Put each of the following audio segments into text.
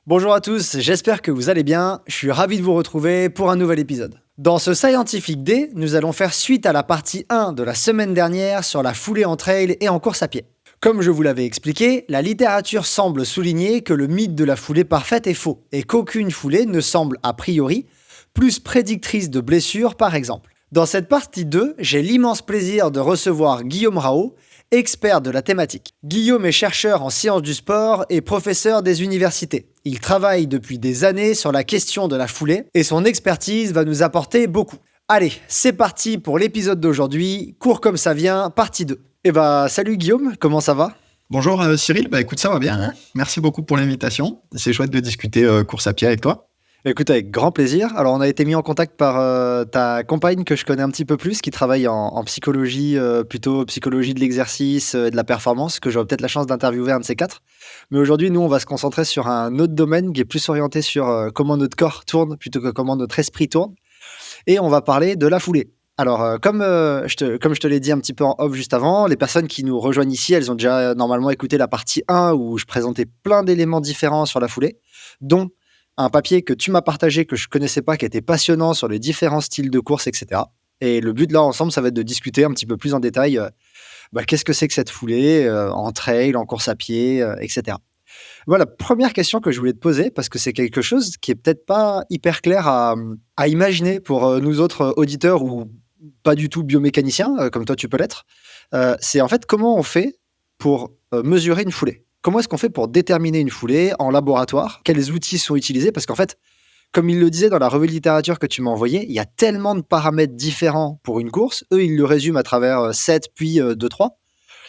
Bonjour à tous, j'espère que vous allez bien. Je suis ravi de vous retrouver pour un nouvel épisode. Dans ce Scientific Day, nous allons faire suite à la partie 1 de la semaine dernière sur la foulée en trail et en course à pied. Comme je vous l'avais expliqué, la littérature semble souligner que le mythe de la foulée parfaite est faux et qu'aucune foulée ne semble a priori plus prédictrice de blessures par exemple. Dans cette partie 2, j'ai l'immense plaisir de recevoir Guillaume Raoult, expert de la thématique. Guillaume est chercheur en sciences du sport et professeur des universités. Il travaille depuis des années sur la question de la foulée et son expertise va nous apporter beaucoup. Allez, c'est parti pour l'épisode d'aujourd'hui, court comme ça vient, partie 2. Salut Guillaume, comment ça va ? Bonjour Cyril, écoute, ça va bien, hein. Merci beaucoup pour l'invitation. C'est chouette de discuter course à pied avec toi. Écoute, avec grand plaisir. Alors, on a été mis en contact par ta compagne que je connais un petit peu plus, qui travaille en psychologie, plutôt psychologie de l'exercice et de la performance, que j'aurai peut-être la chance d'interviewer un de ces quatre. Mais aujourd'hui, nous, on va se concentrer sur un autre domaine qui est plus orienté sur comment notre corps tourne plutôt que comment notre esprit tourne. Et on va parler de la foulée. Alors, comme je te l'ai dit un petit peu en off juste avant, les personnes qui nous rejoignent ici, elles ont déjà normalement écouté la partie 1 où je présentais plein d'éléments différents sur la foulée, dont un papier que tu m'as partagé, que je connaissais pas, qui était passionnant sur les différents styles de course, etc. Et le but là, ensemble, ça va être de discuter un petit peu plus en détail qu'est-ce que c'est que cette foulée en trail, en course à pied, etc. Voilà, première question que je voulais te poser, parce que c'est quelque chose qui est peut-être pas hyper clair à imaginer pour nous autres auditeurs ou pas du tout biomécaniciens, comme toi tu peux l'être. C'est en fait comment on fait pour mesurer une foulée. Comment est-ce qu'on fait pour déterminer une foulée en laboratoire? Quels outils sont utilisés? Parce qu'en fait, comme il le disait dans la revue de littérature que tu m'as envoyée, il y a tellement de paramètres différents pour une course. Eux, ils le résument à travers 7, puis 2, 3.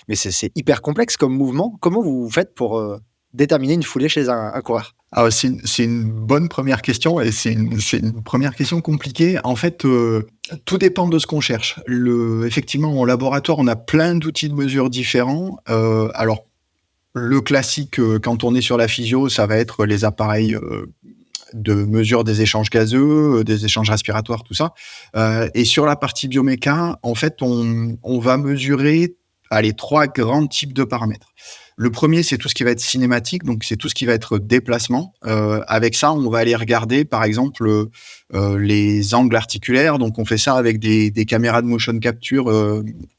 Mais c'est hyper complexe comme mouvement. Comment vous faites pour déterminer une foulée chez un coureur? Alors, c'est une bonne première question et c'est une première question compliquée. En fait, tout dépend de ce qu'on cherche. Effectivement, en laboratoire, on a plein d'outils de mesure différents. Alors, le classique, quand on est sur la physio, ça va être les appareils de mesure des échanges gazeux, des échanges respiratoires, tout ça. Et sur la partie bioméca, en fait, on va mesurer trois grands types de paramètres. Le premier, c'est tout ce qui va être cinématique, donc c'est tout ce qui va être déplacement. Avec ça, on va aller regarder, par exemple, les angles articulaires. Donc, on fait ça avec des caméras de motion capture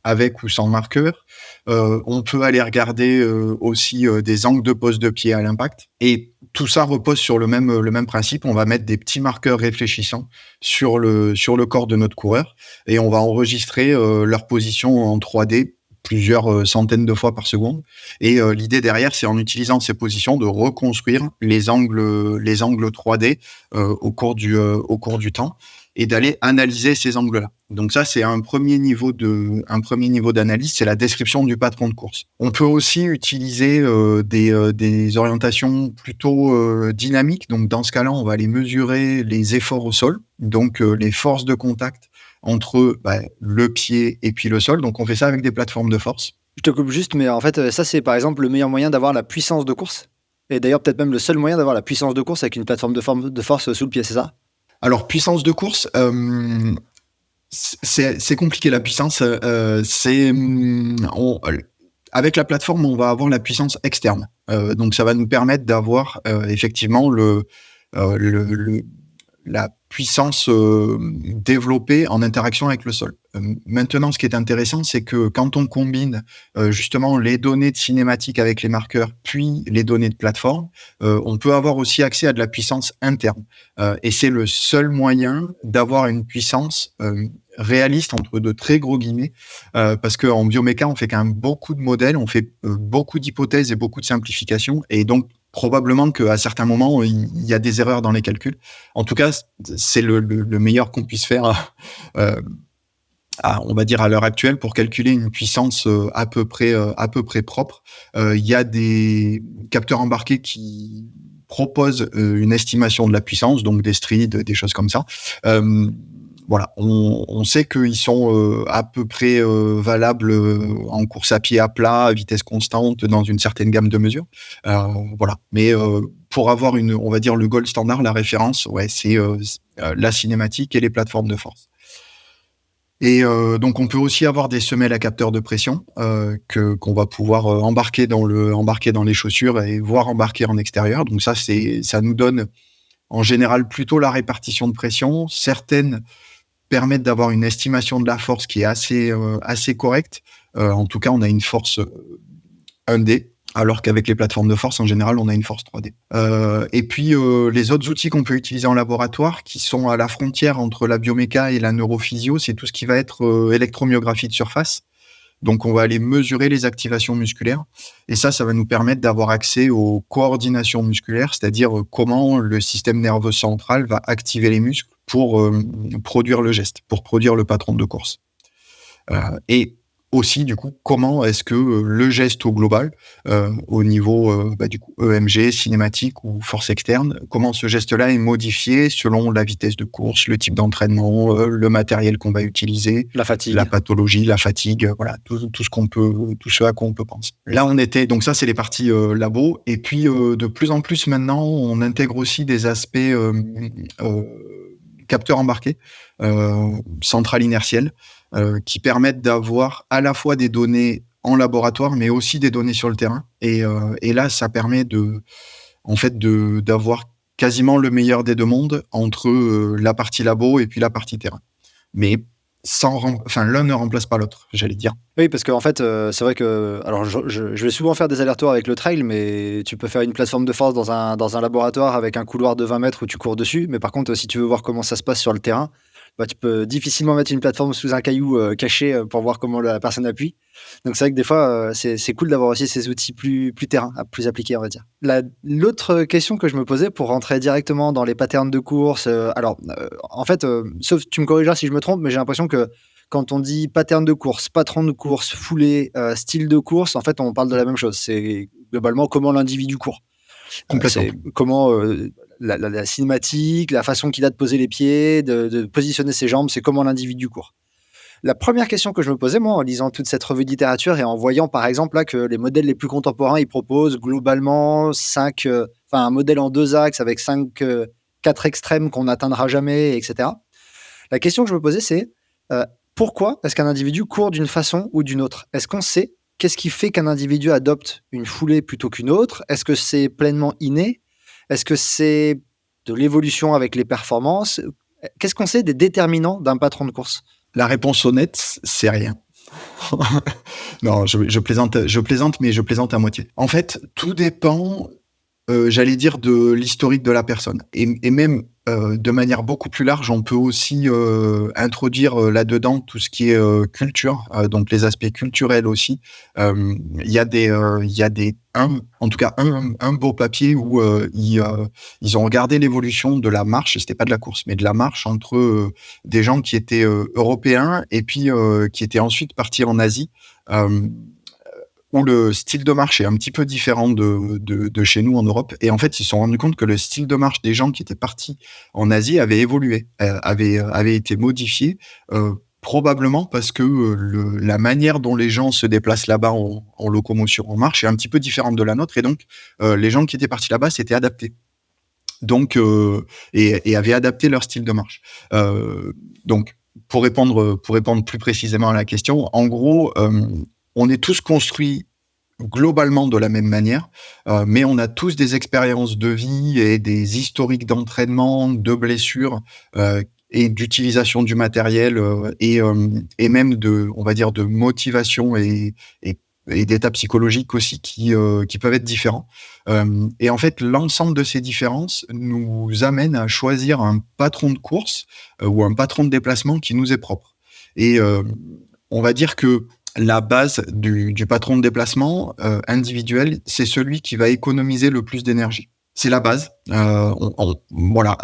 avec ou sans marqueur. On peut aller regarder aussi des angles de pose de pied à l'impact. Et tout ça repose sur le même principe. On va mettre des petits marqueurs réfléchissants sur le corps de notre coureur et on va enregistrer leur position en 3D plusieurs centaines de fois par seconde. Et l'idée derrière, c'est en utilisant ces positions de reconstruire les angles 3D au cours du temps et d'aller analyser ces angles-là. Donc ça, c'est un premier niveau d'analyse, c'est la description du patron de course. On peut aussi utiliser des orientations plutôt dynamiques. Donc dans ce cas-là, on va aller mesurer les efforts au sol, donc les forces de contact entre le pied et puis le sol. Donc on fait ça avec des plateformes de force. Je te coupe juste, mais en fait, ça c'est par exemple le meilleur moyen d'avoir la puissance de course. Et d'ailleurs, peut-être même le seul moyen d'avoir la puissance de course avec une plateforme de force sous le pied, c'est ça? Alors, puissance de course, c'est compliqué la puissance. Avec la plateforme, on va avoir la puissance externe. Donc, ça va nous permettre d'avoir effectivement la puissance développée en interaction avec le sol. Maintenant, ce qui est intéressant, c'est que quand on combine justement les données de cinématique avec les marqueurs, puis les données de plateforme, on peut avoir aussi accès à de la puissance interne. Et c'est le seul moyen d'avoir une puissance réaliste entre de très gros guillemets, parce qu'en bioméca, on fait quand même beaucoup de modèles, on fait beaucoup d'hypothèses et beaucoup de simplifications, et donc probablement qu'à certains moments, il y a des erreurs dans les calculs. En tout cas, c'est le meilleur qu'on puisse faire, on va dire à l'heure actuelle, pour calculer une puissance à peu près propre. Il y a des capteurs embarqués qui proposent une estimation de la puissance, donc des strides, des choses comme ça. Voilà, on sait qu'ils sont à peu près valables en course à pied à plat, à vitesse constante, dans une certaine gamme de mesures. Voilà, mais pour avoir on va dire le gold standard, la référence, c'est la cinématique et les plateformes de force. Et donc on peut aussi avoir des semelles à capteur de pression qu'on va pouvoir embarquer dans les chaussures et voir embarquer en extérieur. Donc ça nous donne en général plutôt la répartition de pression. Certaines permettent d'avoir une estimation de la force qui est assez correcte. En tout cas, on a une force 1D, alors qu'avec les plateformes de force, en général, on a une force 3D. Et puis, les autres outils qu'on peut utiliser en laboratoire, qui sont à la frontière entre la bioméca et la neurophysio, c'est tout ce qui va être électromyographie de surface. Donc, on va aller mesurer les activations musculaires. Et ça va nous permettre d'avoir accès aux coordinations musculaires, c'est-à-dire comment le système nerveux central va activer les muscles pour produire le geste, pour produire le patron de course. Et aussi, du coup, comment est-ce que le geste au global, au niveau du coup EMG, cinématique ou force externe, comment ce geste-là est modifié selon la vitesse de course, le type d'entraînement, le matériel qu'on va utiliser, La fatigue. la pathologie, la fatigue, voilà, tout ce à quoi on peut penser. Là, donc ça, c'est les parties labo. Et puis, de plus en plus maintenant, on intègre aussi des aspects capteurs embarqués, centrales inertielles, qui permettent d'avoir à la fois des données en laboratoire, mais aussi des données sur le terrain. Et là, ça permet d'avoir quasiment le meilleur des deux mondes entre la partie labo et puis la partie terrain. Mais l'un ne remplace pas l'autre, j'allais dire. Oui, parce qu'en fait, c'est vrai que alors je vais souvent faire des allers-retours avec le trail, mais tu peux faire une plateforme de force dans un laboratoire avec un couloir de 20 mètres où tu cours dessus. Mais par contre, si tu veux voir comment ça se passe sur le terrain, bah, tu peux difficilement mettre une plateforme sous un caillou caché pour voir comment la personne appuie. Donc c'est vrai que des fois, c'est cool d'avoir aussi ces outils plus terrain, plus appliqués, on va dire. L'autre question que je me posais pour rentrer directement dans les patterns de course, en fait, sauf tu me corrigeras si je me trompe, mais j'ai l'impression que quand on dit pattern de course, patron de course, foulée, style de course, en fait, on parle de la même chose. C'est globalement comment l'individu court. Complètement. C'est comment la cinématique, la façon qu'il a de poser les pieds, de positionner ses jambes, c'est comment l'individu court. La première question que je me posais, moi, en lisant toute cette revue de littérature et en voyant, par exemple, là, que les modèles les plus contemporains, ils proposent globalement un modèle en 2 axes avec 4 extrêmes qu'on n'atteindra jamais, etc. La question que je me posais, c'est pourquoi est-ce qu'un individu court d'une façon ou d'une autre? Est-ce qu'on sait qu'est-ce qui fait qu'un individu adopte une foulée plutôt qu'une autre? Est-ce que c'est pleinement inné? Est-ce que c'est de l'évolution avec les performances? Qu'est-ce qu'on sait des déterminants d'un patron de course? La réponse honnête, c'est rien. Non, je plaisante, mais je plaisante à moitié. En fait, tout dépend, j'allais dire, de l'historique de la personne. Et même de manière beaucoup plus large, on peut aussi introduire là-dedans tout ce qui est culture, donc les aspects culturels aussi. Il y a en tout cas un beau papier où ils ont regardé l'évolution de la marche, c'était pas de la course, mais de la marche entre des gens qui étaient européens et puis qui étaient ensuite partis en Asie. Où le style de marche est un petit peu différent de chez nous en Europe. Et en fait, ils se sont rendus compte que le style de marche des gens qui étaient partis en Asie avait évolué, avait été modifié, probablement parce que la manière dont les gens se déplacent là-bas en locomotion, en marche, est un petit peu différente de la nôtre. Et donc, les gens qui étaient partis là-bas s'étaient adaptés. Donc, et avaient adapté leur style de marche. Donc, pour répondre plus précisément à la question, en gros, on est tous construits globalement de la même manière, mais on a tous des expériences de vie et des historiques d'entraînement, de blessures et d'utilisation du matériel et même on va dire, de motivation et d'états psychologiques aussi qui peuvent être différents. Et en fait, l'ensemble de ces différences nous amène à choisir un patron de course ou un patron de déplacement qui nous est propre. Et on va dire que la base du patron de déplacement individuel, c'est celui qui va économiser le plus d'énergie. C'est la base. Voilà.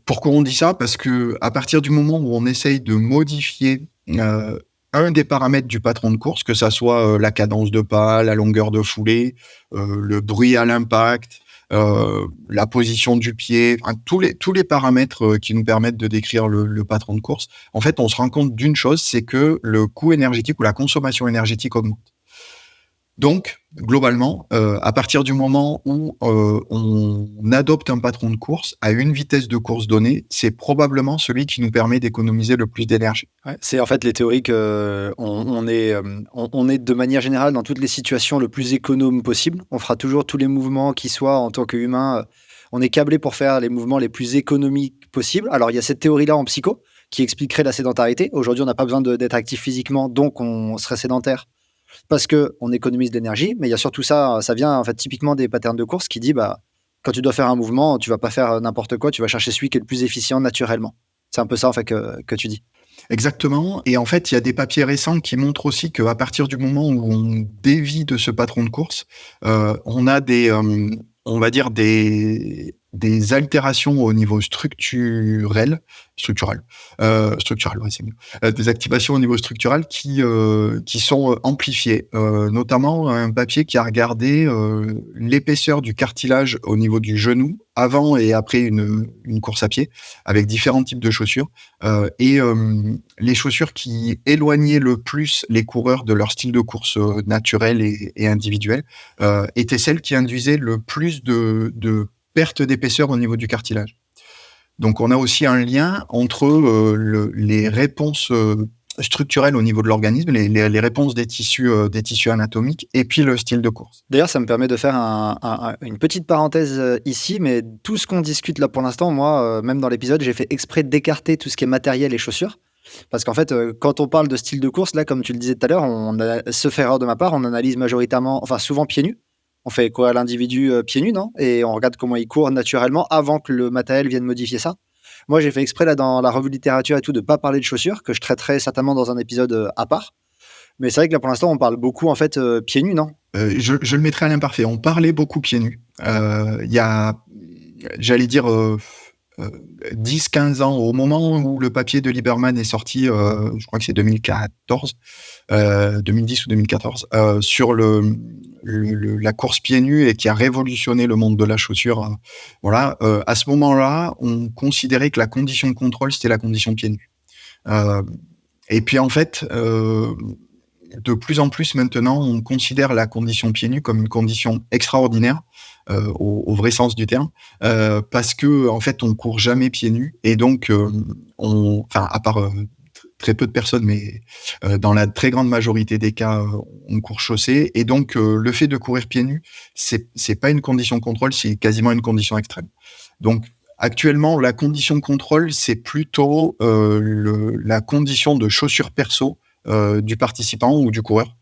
Pourquoi on dit ça? Parce que à partir du moment où on essaye de modifier un des paramètres du patron de course, que ça soit la cadence de pas, la longueur de foulée, le bruit à l'impact, la position du pied, enfin, tous les paramètres qui nous permettent de décrire le patron de course, en fait, on se rend compte d'une chose, c'est que le coût énergétique ou la consommation énergétique augmente. Donc, globalement, à partir du moment où on adopte un patron de course à une vitesse de course donnée, c'est probablement celui qui nous permet d'économiser le plus d'énergie. Ouais, c'est en fait les théories que on est de manière générale dans toutes les situations le plus économe possible. On fera toujours tous les mouvements qui soient en tant qu'humain, on est câblé pour faire les mouvements les plus économiques possibles. Alors il y a cette théorie-là en psycho qui expliquerait la sédentarité. Aujourd'hui, on n'a pas besoin d'être actif physiquement, donc on serait sédentaire parce que on économise de l'énergie. Mais il y a surtout ça vient en fait typiquement des patterns de course qui dit, bah, quand tu dois faire un mouvement, tu vas pas faire, n'importe quoi, tu vas chercher celui qui est le plus efficient naturellement. C'est un peu ça en fait que tu dis? Exactement. Et en fait, il y a des papiers récents qui montrent aussi qu'à partir du moment où on dévie de ce patron de course, on a on va dire des altérations au niveau structurel, ouais, c'est mieux. Des activations au niveau structural qui sont amplifiées. Notamment un papier qui a regardé l'épaisseur du cartilage au niveau du genou avant et après une course à pied avec différents types de chaussures. Les chaussures qui éloignaient le plus les coureurs de leur style de course naturel et individuel étaient celles qui induisaient le plus de perte d'épaisseur au niveau du cartilage. Donc on a aussi un lien entre les réponses structurelles au niveau de l'organisme, les réponses des tissus anatomiques et puis le style de course. D'ailleurs, ça me permet de faire une petite parenthèse ici, mais tout ce qu'on discute là pour l'instant, moi, même dans l'épisode, j'ai fait exprès d'écarter tout ce qui est matériel et chaussures. Parce qu'en fait, quand on parle de style de course, là, comme tu le disais tout à l'heure, sauf erreur de ma part, on analyse majoritairement, enfin souvent pieds nus. On fait quoi à l'individu pieds nus, non? Et on regarde comment il court naturellement avant que le matériel vienne modifier ça. Moi, j'ai fait exprès, là, dans la revue littérature et tout, de pas parler de chaussures, que je traiterai certainement dans un épisode à part. Mais c'est vrai que là, pour l'instant, on parle beaucoup, en fait, pieds nus, non? Je le mettrai à l'imparfait. On parlait beaucoup pieds nus. Il y a, j'allais dire, 10-15 ans, au moment où le papier de Lieberman est sorti, je crois que c'est 2014, 2010 ou 2014, sur la course pieds nus et qui a révolutionné le monde de la chaussure. Voilà. À ce moment-là, on considérait que la condition de contrôle, c'était la condition pieds nus. Et puis en fait, de plus en plus maintenant, on considère la condition pieds nus comme une condition extraordinaire, au vrai sens du terme, parce que en fait, on court jamais pieds nus et donc, enfin, à part très peu de personnes, mais dans la très grande majorité des cas, on court chaussée et donc le fait de courir pieds nus, c'est pas une condition de contrôle, c'est quasiment une condition extrême. Donc actuellement, la condition de contrôle, c'est plutôt la condition de chaussure perso du participant ou du coureur,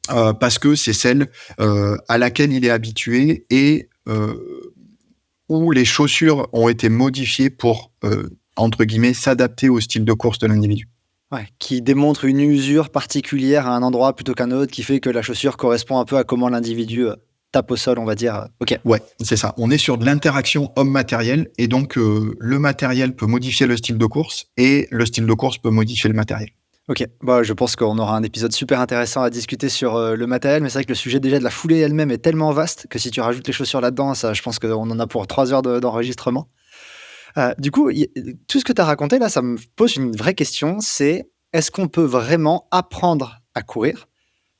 parce que c'est celle à laquelle il est habitué et où les chaussures ont été modifiées pour, entre guillemets, s'adapter au style de course de l'individu. Ouais, qui démontre une usure particulière à un endroit plutôt qu'un autre, qui fait que la chaussure correspond un peu à comment l'individu tape au sol, on va dire. Ok. Ouais, c'est ça. On est sur de l'interaction homme-matériel et donc le matériel peut modifier le style de course et le style de course peut modifier le matériel. Ok, bah, je pense qu'on aura un épisode super intéressant à discuter sur le matériel, mais c'est vrai que le sujet déjà de la foulée elle-même est tellement vaste que si tu rajoutes les chaussures là-dedans, ça, je pense qu'on en a pour 3 heures d'enregistrement. Du coup, tout ce que tu as raconté là, ça me pose une vraie question, c'est est-ce qu'on peut vraiment apprendre à courir?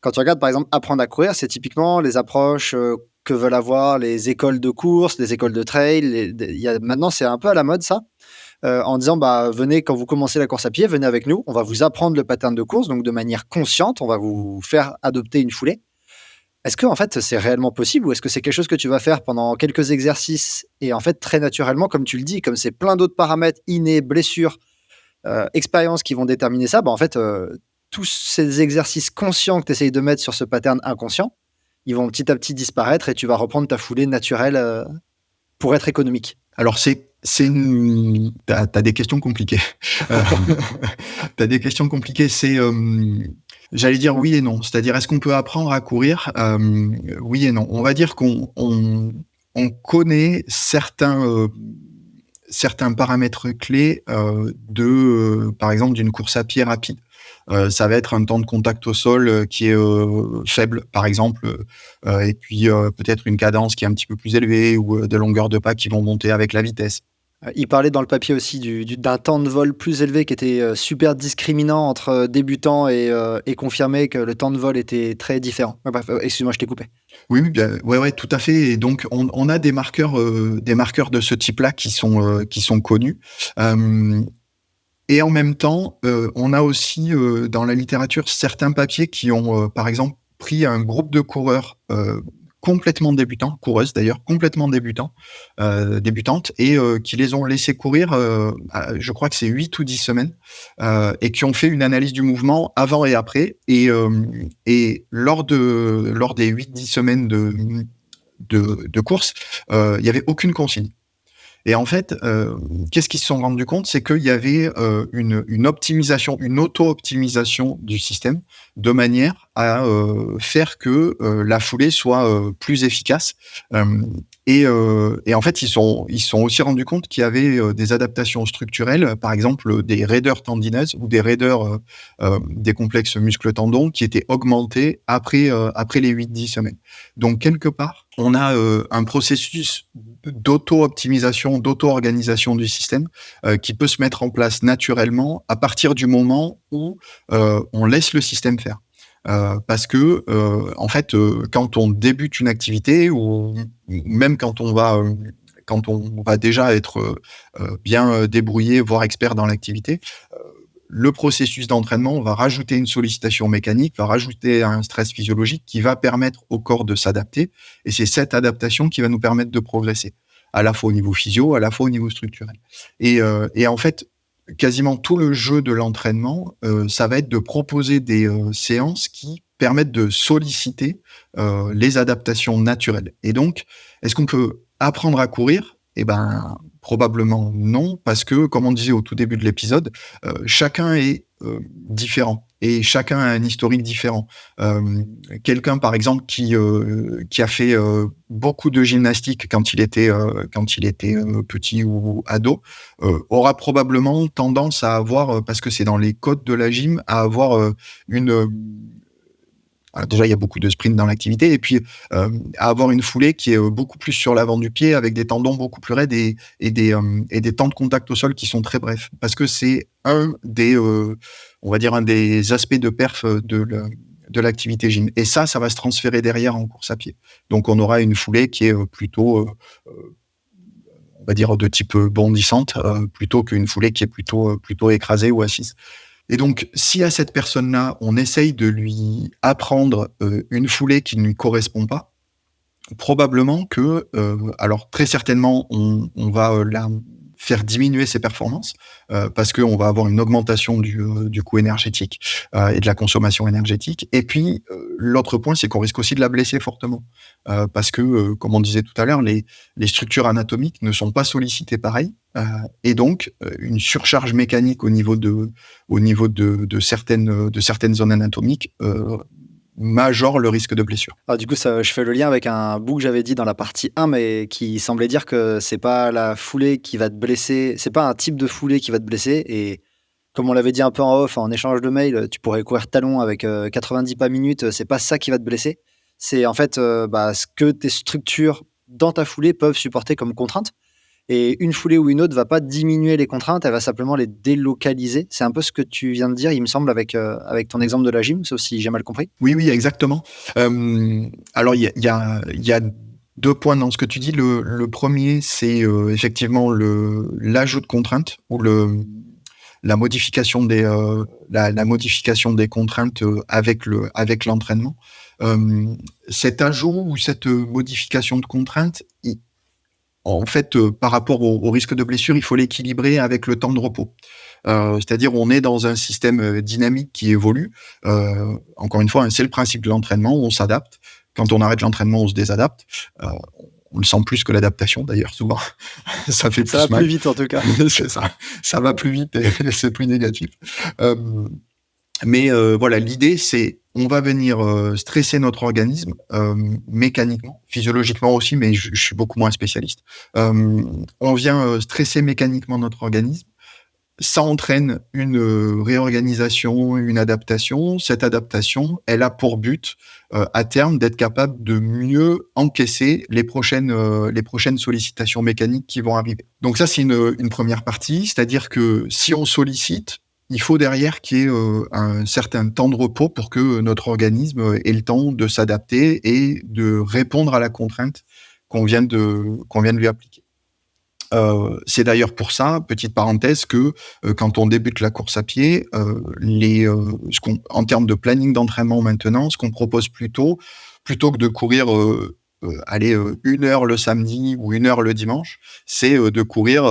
Quand tu regardes par exemple apprendre à courir, c'est typiquement les approches que veulent avoir les écoles de course, les écoles de trail. Maintenant, c'est un peu à la mode ça, en disant bah, venez quand vous commencez la course à pied, venez avec nous, on va vous apprendre le pattern de course, donc de manière consciente, on va vous faire adopter une foulée. Est-ce que en fait, c'est réellement possible ou est-ce que c'est quelque chose que tu vas faire pendant quelques exercices et en fait, très naturellement, comme tu le dis, comme c'est plein d'autres paramètres innés, blessures, expériences qui vont déterminer ça, bah, en fait, tous ces exercices conscients que tu essayes de mettre sur ce pattern inconscient, ils vont petit à petit disparaître et tu vas reprendre ta foulée naturelle, pour être économique? Alors t'as des questions compliquées. Euh, T'as des questions compliquées. J'allais dire oui et non. C'est-à-dire, est-ce qu'on peut apprendre à courir? Oui et non. On va dire qu'on connaît certains paramètres clés par exemple, d'une course à pied rapide. Ça va être un temps de contact au sol qui est faible, par exemple, et puis peut-être une cadence qui est un petit peu plus élevée ou de longueur de pas qui vont monter avec la vitesse. Il parlait dans le papier aussi d'un temps de vol plus élevé qui était, super discriminant entre, débutants et confirmé que le temps de vol était très différent. Ouais, bref, excuse-moi, je t'ai coupé. Oui, oui, bien, ouais, ouais, tout à fait. Et donc, on a des marqueurs de ce type-là qui sont connus. Et en même temps, on a aussi dans la littérature certains papiers qui ont, par exemple, pris un groupe de coureurs complètement débutants, coureuses d'ailleurs, complètement débutants, débutantes, et qui les ont laissés courir, je crois que c'est 8 ou 10 semaines, et qui ont fait une analyse du mouvement avant et après. Et lors des 8-10 semaines de course, il y avait aucune consigne. Et en fait, qu'est-ce qu'ils se sont rendus compte? C'est qu'il y avait une optimisation, une auto-optimisation du système de manière à faire que la foulée soit plus efficace. Euh, et en fait, ils sont aussi rendus compte qu'il y avait des adaptations structurelles, par exemple des raideurs tendineuses ou des raideurs des complexes muscles-tendons qui étaient augmentées après les 8-10 semaines. Donc, quelque part, on a un processus d'auto-optimisation, d'auto-organisation du système qui peut se mettre en place naturellement à partir du moment où on laisse le système faire. Parce que en fait, quand on débute une activité ou même quand on va déjà être bien débrouillé, voire expert dans l'activité, le processus d'entraînement va rajouter une sollicitation mécanique, va rajouter un stress physiologique qui va permettre au corps de s'adapter. Et c'est cette adaptation qui va nous permettre de progresser, à la fois au niveau physio, à la fois au niveau structurel. Et en fait, quasiment tout le jeu de l'entraînement, ça va être de proposer des séances qui permettent de solliciter les adaptations naturelles. Et donc, est-ce qu'on peut apprendre à courir? Eh ben, probablement non, parce que, comme on disait au tout début de l'épisode, chacun est différent et chacun a un historique différent. Quelqu'un, par exemple, qui a fait beaucoup de gymnastique quand il était petit ou ado, aura probablement tendance à avoir, parce que c'est dans les codes de la gym, à avoir une alors déjà, il y a beaucoup de sprints dans l'activité, et puis à avoir une foulée qui est beaucoup plus sur l'avant du pied, avec des tendons beaucoup plus raides et des temps de contact au sol qui sont très brefs. Parce que c'est on va dire, un des aspects de perf de l'activité gym. Et ça va se transférer derrière en course à pied. Donc on aura une foulée qui est plutôt, on va dire, de type bondissante, plutôt qu'une foulée qui est plutôt écrasée ou assise. Et donc, si à cette personne-là, on essaye de lui apprendre une foulée qui ne lui correspond pas, probablement que, alors très certainement, on va la faire diminuer ses performances parce qu'on va avoir une augmentation du coût énergétique et de la consommation énergétique. Et puis, l'autre point, c'est qu'on risque aussi de la blesser fortement parce que, comme on disait tout à l'heure, les structures anatomiques ne sont pas sollicitées pareil. Et donc, une surcharge mécanique au niveau de certaines zones anatomiques majore le risque de blessure. Alors du coup, ça je fais le lien avec un bout que j'avais dit dans la partie 1, mais qui semblait dire que c'est pas la foulée qui va te blesser, c'est pas un type de foulée qui va te blesser. Et comme on l'avait dit un peu en off, en échange de mails, tu pourrais courir talon avec 90 pas minutes, c'est pas ça qui va te blesser. C'est en fait, ce que tes structures dans ta foulée peuvent supporter comme contrainte. Et une foulée ou une autre va pas diminuer les contraintes, elle va simplement les délocaliser. C'est un peu ce que tu viens de dire, il me semble, avec ton exemple de la gym, sauf si j'ai mal compris? Oui, oui, exactement. Alors il y a 2 points dans ce que tu dis. Le 1er, c'est effectivement l'ajout de contraintes ou la modification la modification des contraintes avec l'entraînement. Cet ajout ou cette modification de contraintes, en fait, par rapport au risque de blessure, il faut l'équilibrer avec le temps de repos. C'est-à-dire, on est dans un système dynamique qui évolue. Encore une fois, hein, c'est le principe de l'entraînement, on s'adapte. Quand on arrête l'entraînement, on se désadapte. On le sent plus que l'adaptation, d'ailleurs, souvent. Ça fait Ça va plus mal. plus vite en tout cas. C'est ça. Ça va plus vite et c'est plus négatif. Euh, mais voilà, l'idée, c'est on va venir stresser notre organisme mécaniquement, physiologiquement aussi, mais je suis beaucoup moins spécialiste. On vient stresser mécaniquement notre organisme ça entraîne une réorganisation, une adaptation. Cette adaptation, elle a pour but, à terme, d'être capable de mieux encaisser les prochaines sollicitations mécaniques qui vont arriver. Donc ça, c'est une première partie, c'est-à-dire que si on sollicite, il faut derrière qu'il y ait un certain temps de repos pour que notre organisme ait le temps de s'adapter et de répondre à la contrainte qu'on vient de lui appliquer. C'est d'ailleurs pour ça, petite parenthèse, que quand on débute la course à pied, en termes de planning d'entraînement maintenant, ce qu'on propose plutôt que de courir, 1 heure le samedi ou 1 heure le dimanche, c'est de courir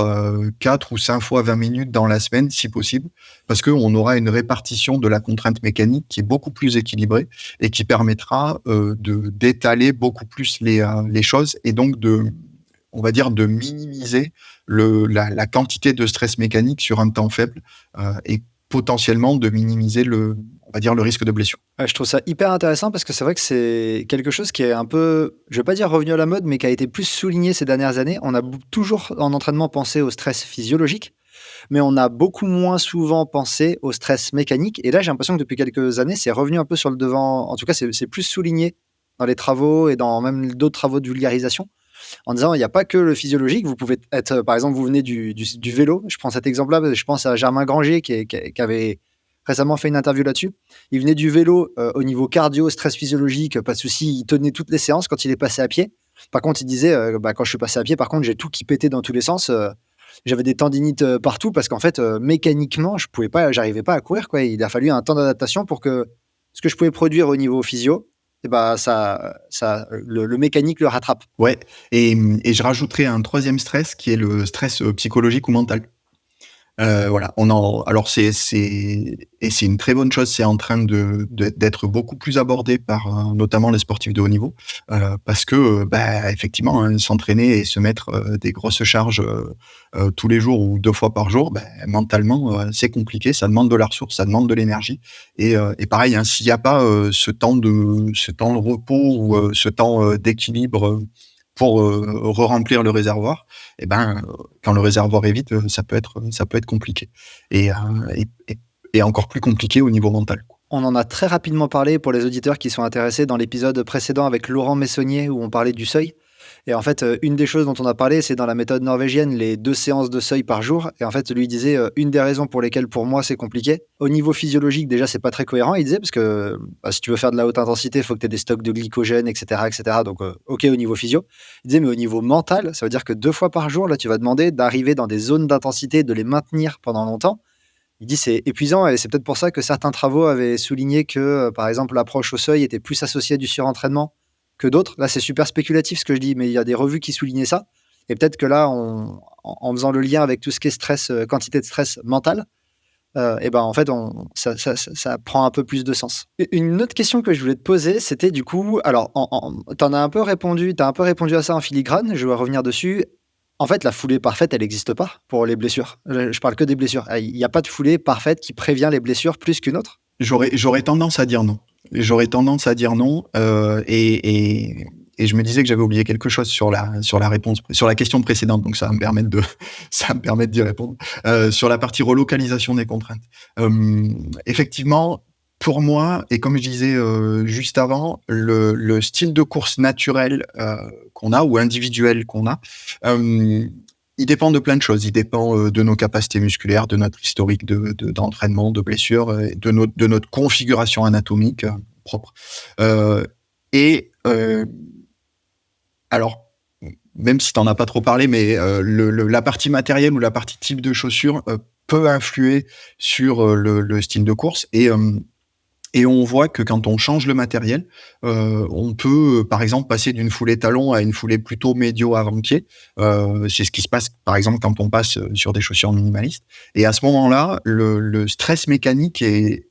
4 ou 5 fois 20 minutes dans la semaine, si possible, parce qu'on aura une répartition de la contrainte mécanique qui est beaucoup plus équilibrée et qui permettra d'étaler beaucoup plus les choses et donc on va dire de minimiser la quantité de stress mécanique sur un temps faible et potentiellement de minimiser on va dire le risque de blessure. Ouais, je trouve ça hyper intéressant parce que c'est vrai que c'est quelque chose qui est un peu, je vais pas dire revenu à la mode, mais qui a été plus souligné ces dernières années. On a toujours en entraînement pensé au stress physiologique, mais on a beaucoup moins souvent pensé au stress mécanique. Et là, j'ai l'impression que depuis quelques années, c'est revenu un peu sur le devant. En tout cas, c'est plus souligné dans les travaux et dans même d'autres travaux de vulgarisation, en disant il n'y a pas que le physiologique. Vous pouvez être, par exemple, vous venez du vélo. Je prends cet exemple-là, parce que je pense à Germain Granger qui avait récemment fait une interview là-dessus. Il venait du vélo au niveau cardio, stress physiologique, pas de souci, il tenait toutes les séances quand il est passé à pied. Par contre, il disait, quand je suis passé à pied, par contre, j'ai tout qui pétait dans tous les sens. J'avais des tendinites partout parce qu'en fait, mécaniquement, j'arrivais pas à courir, quoi. Il a fallu un temps d'adaptation pour que ce que je pouvais produire au niveau physio, et bah, le mécanique le rattrape. Ouais, et je rajouterais un troisième stress qui est le stress psychologique ou mental. Voilà, alors c'est une très bonne chose, c'est en train d'être beaucoup plus abordé par notamment les sportifs de haut niveau, parce que effectivement, hein, s'entraîner et se mettre des grosses charges tous les jours ou 2 fois par jour, mentalement c'est compliqué, ça demande de la ressource, ça demande de l'énergie et pareil, hein, s'il n'y a pas ce temps de repos ou ce temps d'équilibre pour re-remplir le réservoir, quand le réservoir est vide, ça peut être compliqué et encore plus compliqué au niveau mental. On en a très rapidement parlé pour les auditeurs qui sont intéressés dans l'épisode précédent avec Laurent Messonnier où on parlait du seuil. Et en fait, une des choses dont on a parlé, c'est dans la méthode norvégienne, les 2 séances de seuil par jour. Et en fait, lui disait, une des raisons pour lesquelles pour moi c'est compliqué, au niveau physiologique déjà c'est pas très cohérent, il disait, parce que si tu veux faire de la haute intensité, il faut que tu aies des stocks de glycogène, etc. etc. Donc ok au niveau physio. Il disait, mais au niveau mental, ça veut dire que 2 fois par jour, là tu vas demander d'arriver dans des zones d'intensité, de les maintenir pendant longtemps. Il dit c'est épuisant et c'est peut-être pour ça que certains travaux avaient souligné que, par exemple, l'approche au seuil était plus associée à du surentraînement que d'autres. Là, c'est super spéculatif ce que je dis, mais il y a des revues qui soulignaient ça. Et peut-être que là, en faisant le lien avec tout ce qui est stress, quantité de stress mental, en fait, ça prend un peu plus de sens. Une autre question que je voulais te poser, c'était du coup, alors, t'as un peu répondu à ça en filigrane, je vais revenir dessus. En fait, la foulée parfaite, elle n'existe pas pour les blessures. Je parle que des blessures. Il n'y a pas de foulée parfaite qui prévient les blessures plus qu'une autre. J'aurais tendance à dire non. Et je me disais que j'avais oublié quelque chose sur la réponse, sur la question précédente, donc ça va me permettre d'y répondre. Sur la partie relocalisation des contraintes. Effectivement, pour moi, et comme je disais juste avant, le style de course naturel qu'on a ou individuel qu'on a, il dépend de plein de choses. Il dépend de nos capacités musculaires, de notre historique d'entraînement, de blessures, de notre configuration anatomique propre. Alors, même si tu n'en as pas trop parlé, mais la partie matérielle ou la partie type de chaussure peut influer sur le style de course. Et on voit que quand on change le matériel, on peut, par exemple, passer d'une foulée talon à une foulée plutôt médio avant-pied. C'est ce qui se passe, par exemple, quand on passe sur des chaussures minimalistes. Et à ce moment-là, le stress mécanique est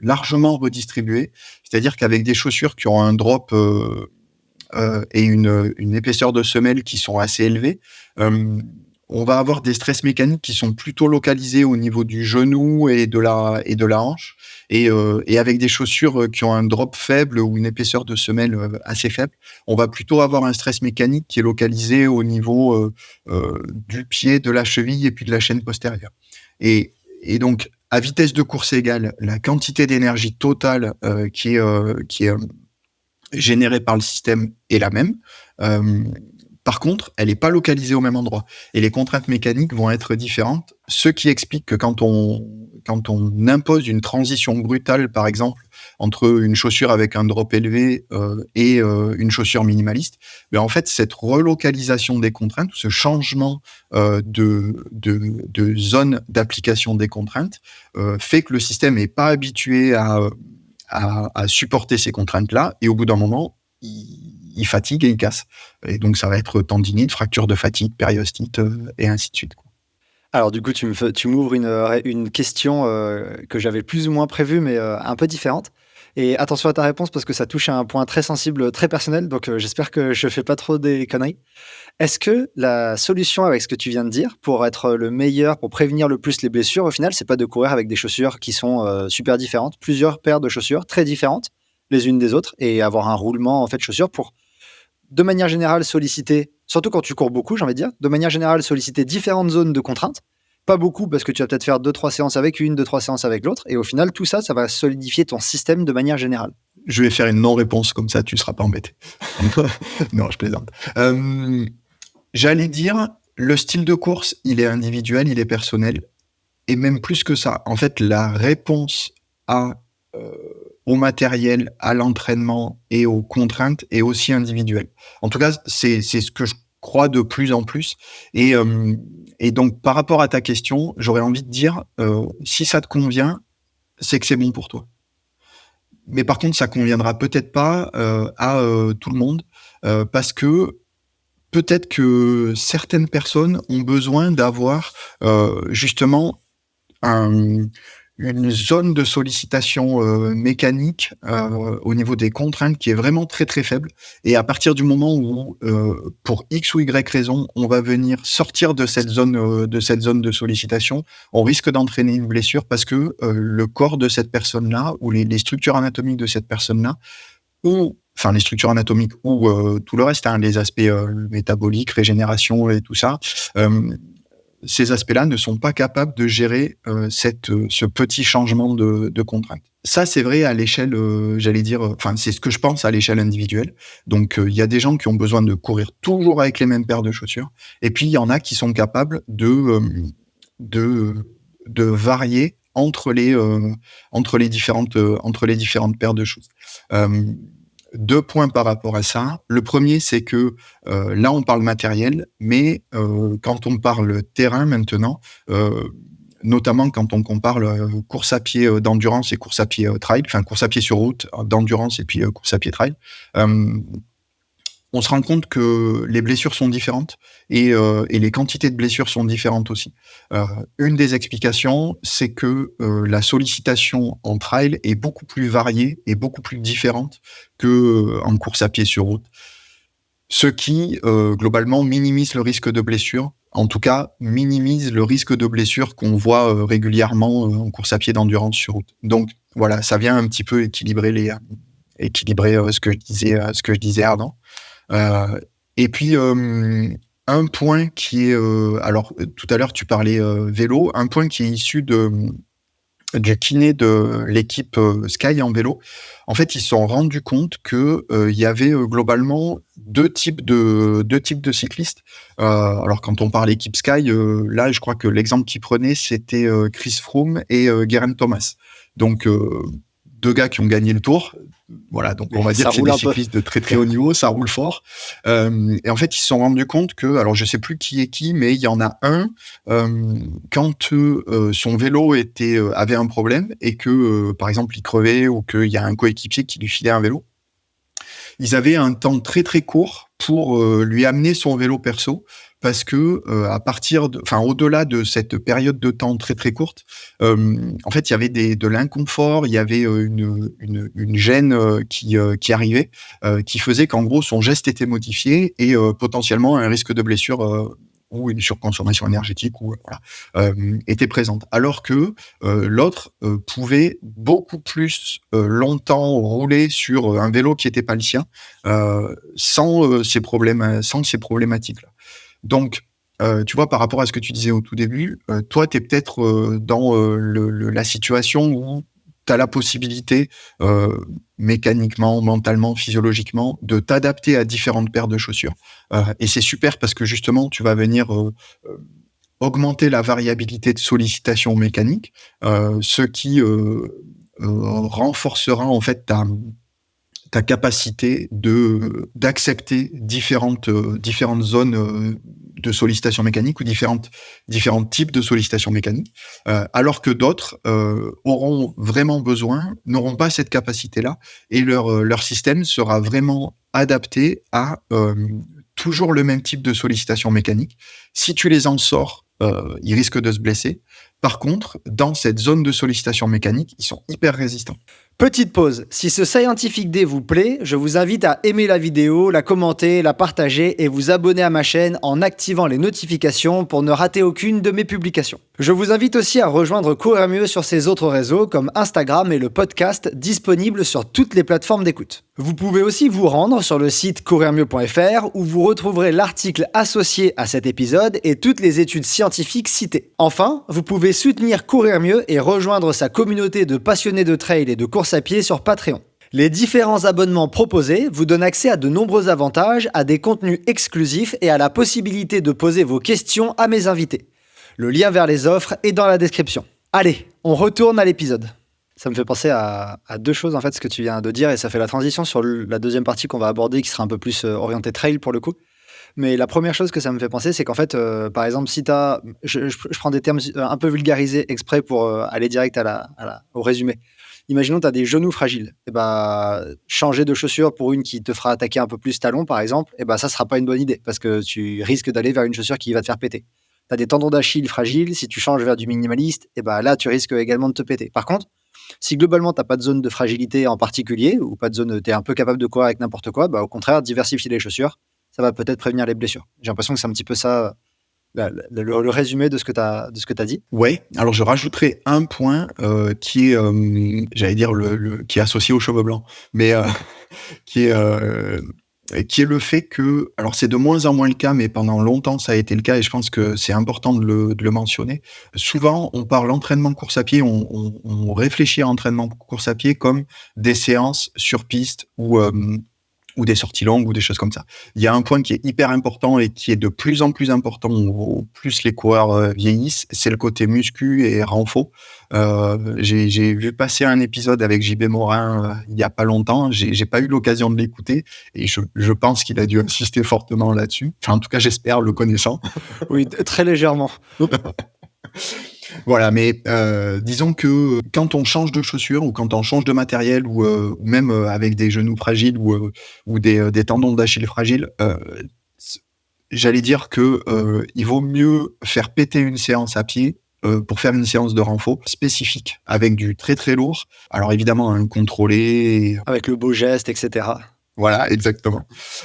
largement redistribué. C'est-à-dire qu'avec des chaussures qui ont un drop et une épaisseur de semelle qui sont assez élevées, on va avoir des stress mécaniques qui sont plutôt localisés au niveau du genou et de la hanche. Et avec des chaussures qui ont un drop faible ou une épaisseur de semelle assez faible, on va plutôt avoir un stress mécanique qui est localisé au niveau du pied, de la cheville et puis de la chaîne postérieure. Et donc, à vitesse de course égale, la quantité d'énergie totale qui est générée par le système est la même. Par contre, elle n'est pas localisée au même endroit. Et les contraintes mécaniques vont être différentes, ce qui explique que quand on impose une transition brutale, par exemple, entre une chaussure avec un drop élevé et une chaussure minimaliste, ben en fait, cette relocalisation des contraintes, ce changement de zone d'application des contraintes, fait que le système n'est pas habitué à supporter ces contraintes-là, et au bout d'un moment, il fatigue et il casse. Et donc, ça va être tendinite, fracture de fatigue, périostite, et ainsi de suite, quoi. Alors du coup, tu m'ouvres une question, que j'avais plus ou moins prévue, mais, un peu différente. Et attention à ta réponse parce que ça touche à un point très sensible, très personnel, donc, j'espère que je fais pas trop des conneries. Est-ce que la solution avec ce que tu viens de dire, pour être le meilleur, pour prévenir le plus les blessures, au final, c'est pas de courir avec des chaussures qui sont, super différentes, plusieurs paires de chaussures très différentes les unes des autres et avoir un roulement, en fait, de chaussures pour, de manière générale, solliciter, surtout quand tu cours beaucoup, j'ai envie de dire, de manière générale, solliciter différentes zones de contraintes. Pas beaucoup parce que tu vas peut-être faire 2-3 séances avec une, 2-3 séances avec l'autre et au final, tout ça, ça va solidifier ton système de manière générale. Je vais faire une non-réponse, comme ça, tu seras pas embêté. Non, je plaisante. J'allais dire, le style de course, il est individuel, il est personnel. Et même plus que ça, en fait, la réponse à, au matériel, à l'entraînement et aux contraintes est aussi individuelle. En tout cas, c'est ce que je crois de plus en plus. Et donc, par rapport à ta question, j'aurais envie de dire, si ça te convient, c'est que c'est bon pour toi. Mais par contre, ça conviendra peut-être pas à tout le monde, parce que peut-être que certaines personnes ont besoin d'avoir justement une zone de sollicitation mécanique au niveau des contraintes qui est vraiment très très faible. Et à partir du moment où, pour X ou Y raison, on va venir sortir de cette zone de sollicitation, on risque d'entraîner une blessure parce que le corps de cette personne-là ou les structures anatomiques de cette personne-là, ou enfin les structures anatomiques ou tout le reste, hein, les aspects métaboliques, régénération et tout ça, ces aspects-là ne sont pas capables de gérer ce petit changement de contrainte. Ça, c'est vrai à l'échelle, j'allais dire, enfin, c'est ce que je pense à l'échelle individuelle. Donc, il y a des gens qui ont besoin de courir toujours avec les mêmes paires de chaussures. Et puis, il y en a qui sont capables de varier entre les différentes paires de choses. Deux points par rapport à ça. Le premier, c'est que là, on parle matériel, mais quand on parle terrain maintenant, notamment quand on compare course à pied d'endurance et course à pied trail, enfin course à pied sur route d'endurance et puis course à pied trail, on se rend compte que les blessures sont différentes et les quantités de blessures sont différentes aussi. Une des explications, c'est que la sollicitation en trail est beaucoup plus variée et beaucoup plus différente que en course à pied sur route. Ce qui, globalement, minimise le risque de blessure. En tout cas, minimise le risque de blessure qu'on voit régulièrement en course à pied d'endurance sur route. Donc voilà, ça vient un petit peu équilibrer ce que je disais avant. Et puis un point qui est alors tout à l'heure tu parlais vélo, un point qui est issu du kiné de l'équipe Sky en vélo. En fait, ils se sont rendus compte que il y avait globalement deux types de cyclistes. Alors quand on parle équipe Sky, là je crois que l'exemple qu'ils prenaient c'était Chris Froome et Geraint Thomas. Donc deux gars qui ont gagné le Tour. Voilà, donc on va dire que c'est des cyclistes de très très haut niveau, ça roule fort. Et en fait, ils se sont rendus compte que, alors je sais plus qui est qui, mais il y en a un, quand son vélo avait un problème et que, par exemple, il crevait ou qu'il y a un coéquipier qui lui filait un vélo, ils avaient un temps très très court pour lui amener son vélo perso. Parce que au-delà de cette période de temps très très courte, en fait, il y avait de l'inconfort, il y avait une gêne qui arrivait, qui faisait qu'en gros son geste était modifié et potentiellement un risque de blessure ou une surconsommation énergétique était présente. Alors que l'autre pouvait beaucoup plus longtemps rouler sur un vélo qui n'était pas le sien, sans ces problématiques-là. Donc, tu vois, par rapport à ce que tu disais au tout début, toi, tu es peut-être, dans, la situation où tu as la possibilité, mécaniquement, mentalement, physiologiquement, de t'adapter à différentes paires de chaussures. Et c'est super parce que justement, tu vas venir, augmenter la variabilité de sollicitation mécanique, ce qui, renforcera en fait ta capacité d'accepter différentes zones, de sollicitation mécanique ou différents types de sollicitation mécanique, alors que d'autres, n'auront pas cette capacité-là et leur système sera vraiment adapté à, toujours le même type de sollicitation mécanique. Si tu les en sors, ils risquent de se blesser. Par contre, dans cette zone de sollicitation mécanique, ils sont hyper résistants. Petite pause. Si ce Scientific Day vous plaît, je vous invite à aimer la vidéo, la commenter, la partager et vous abonner à ma chaîne en activant les notifications pour ne rater aucune de mes publications. Je vous invite aussi à rejoindre Courir Mieux sur ses autres réseaux comme Instagram et le podcast disponible sur toutes les plateformes d'écoute. Vous pouvez aussi vous rendre sur le site courirmieux.fr où vous retrouverez l'article associé à cet épisode et toutes les études scientifiques citées. Enfin, vous pouvez soutenir Courir Mieux et rejoindre sa communauté de passionnés de trail et de course à pied sur Patreon. Les différents abonnements proposés vous donnent accès à de nombreux avantages, à des contenus exclusifs et à la possibilité de poser vos questions à mes invités. Le lien vers les offres est dans la description. Allez, on retourne à l'épisode. Ça me fait penser à deux choses, en fait, ce que tu viens de dire, et ça fait la transition sur la deuxième partie qu'on va aborder, qui sera un peu plus orientée trail pour le coup. Mais la première chose que ça me fait penser, c'est qu'en fait, par exemple, si tu as... Je prends des termes un peu vulgarisés exprès pour aller direct au résumé. Imaginons tu as des genoux fragiles. Et changer de chaussure pour une qui te fera attaquer un peu plus talon, par exemple, ça sera pas une bonne idée, parce que tu risques d'aller vers une chaussure qui va te faire péter. Tu as des tendons d'Achille fragiles, si tu changes vers du minimaliste, là, tu risques également de te péter. Par contre, si globalement, tu n'as pas de zone de fragilité en particulier, ou pas de zone, tu es un peu capable de courir avec n'importe quoi, au contraire, diversifier les chaussures, ça va peut-être prévenir les blessures. J'ai l'impression que c'est un petit peu ça, le résumé de ce que tu as dit. Ouais, alors je rajouterai un point qui est, j'allais dire, qui est associé aux cheveux blancs, mais qui est le fait que, alors c'est de moins en moins le cas, mais pendant longtemps ça a été le cas, et je pense que c'est important de le mentionner. Souvent, on parle entraînement course à pied, on réfléchit à entraînement course à pied comme des séances sur piste ou des sorties longues ou des choses comme ça. Il y a un point qui est hyper important et qui est de plus en plus important au plus les coureurs vieillissent, c'est le côté muscu et renfo. J'ai vu passer un épisode avec JB Morin il y a pas longtemps. J'ai pas eu l'occasion de l'écouter et je pense qu'il a dû insister fortement là-dessus. Enfin, en tout cas, j'espère, le connaissant. Oui, très légèrement. Voilà, mais disons que quand on change de chaussures ou quand on change de matériel ou même avec des genoux fragiles ou des tendons d'Achille fragiles, j'allais dire que il vaut mieux faire péter une séance à pied pour faire une séance de renfo spécifique avec du très très lourd. Alors évidemment, contrôlé. Avec le beau geste, etc. Voilà, exactement.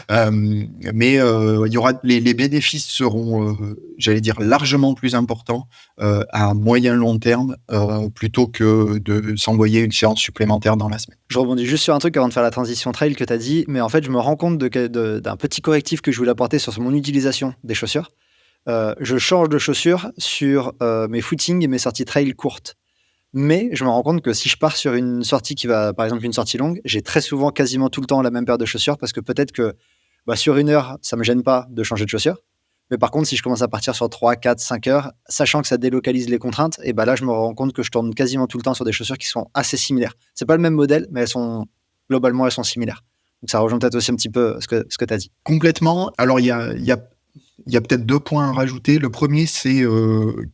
Mais il y aura les bénéfices seront, j'allais dire, largement plus importants à moyen long terme plutôt que de s'envoyer une séance supplémentaire dans la semaine. Je rebondis juste sur un truc avant de faire la transition trail que tu as dit, mais en fait, je me rends compte d'un petit correctif que je voulais apporter sur mon utilisation des chaussures. Je change de chaussures sur mes footings et mes sorties trail courtes. Mais je me rends compte que si je pars sur une sortie qui va, par exemple, une sortie longue, j'ai très souvent, quasiment tout le temps, la même paire de chaussures parce que peut-être que sur une heure, ça me gêne pas de changer de chaussures. Mais par contre, si je commence à partir sur 3, 4, 5 heures, sachant que ça délocalise les contraintes, là, je me rends compte que je tourne quasiment tout le temps sur des chaussures qui sont assez similaires. C'est pas le même modèle, mais globalement, elles sont similaires. Donc ça rejoint peut-être aussi un petit peu ce que tu as dit. Complètement. Alors, il y a peut-être 2 points à rajouter. Le premier, c'est